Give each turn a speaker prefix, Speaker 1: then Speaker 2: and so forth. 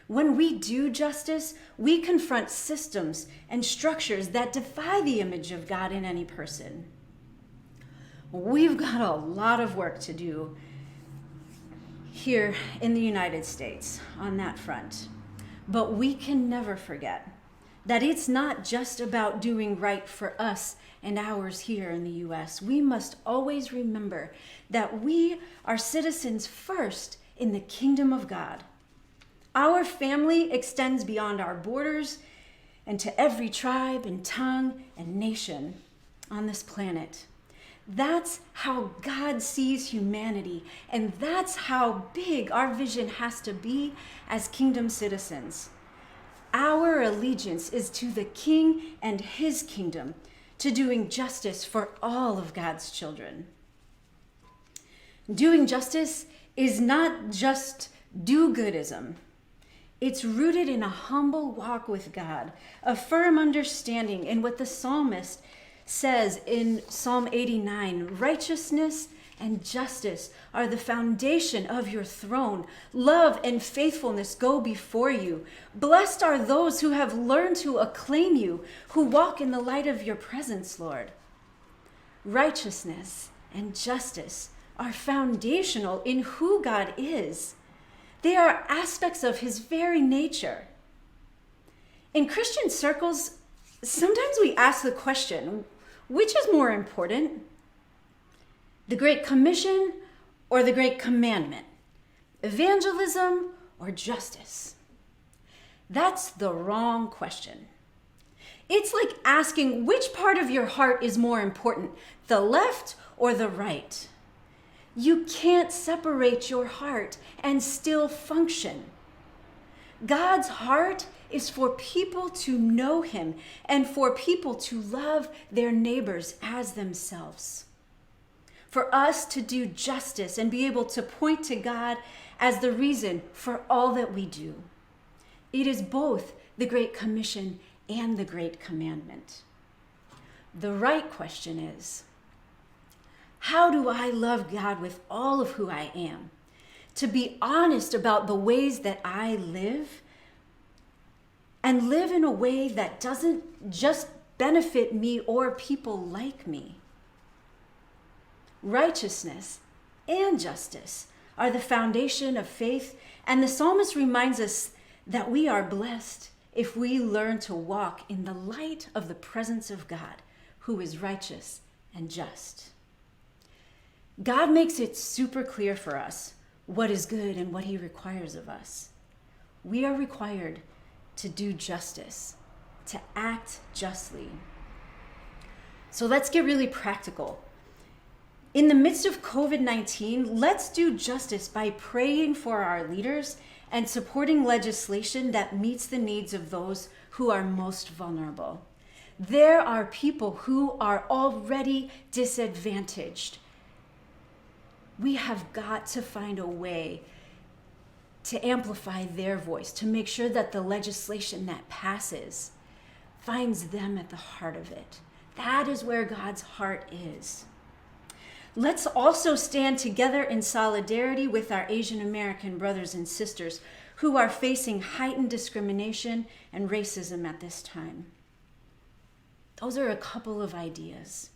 Speaker 1: When we do justice, we confront systems and structures that defy the image of God in any person. We've got a lot of work to do here in the United States on that front. But we can never forget that it's not just about doing right for us and ours here in the US. We must always remember that we are citizens first in the kingdom of God. Our family extends beyond our borders and to every tribe and tongue and nation on this planet. That's how God sees humanity, and that's how big our vision has to be as kingdom citizens. Our allegiance is to the King and his kingdom, to doing justice for all of God's children. Doing justice is not just do-goodism. It's rooted in a humble walk with God, a firm understanding in what the psalmist says in Psalm 89, righteousness and justice are the foundation of your throne. Love and faithfulness go before you. Blessed are those who have learned to acclaim you, who walk in the light of your presence, Lord. Righteousness and justice are foundational in who God is. They are aspects of his very nature. In Christian circles, sometimes we ask the question, which is more important? The Great Commission or the Great Commandment? Evangelism or justice? That's the wrong question. It's like asking which part of your heart is more important, the left or the right? You can't separate your heart and still function. God's heart is for people to know him and for people to love their neighbors as themselves. For us to do justice and be able to point to God as the reason for all that we do. It is both the Great Commission and the Great Commandment. The right question is, how do I love God with all of who I am? To be honest about the ways that I live, and live in a way that doesn't just benefit me or people like me. Righteousness and justice are the foundation of faith, and the psalmist reminds us that we are blessed if we learn to walk in the light of the presence of God, who is righteous and just. God makes it super clear for us what is good and what he requires of us. We are required to do justice, to act justly. So let's get really practical. In the midst of COVID-19, let's do justice by praying for our leaders and supporting legislation that meets the needs of those who are most vulnerable. There are people who are already disadvantaged. We have got to find a way to amplify their voice, to make sure that the legislation that passes finds them at the heart of it. That is where God's heart is. Let's also stand together in solidarity with our Asian American brothers and sisters who are facing heightened discrimination and racism at this time. Those are a couple of ideas.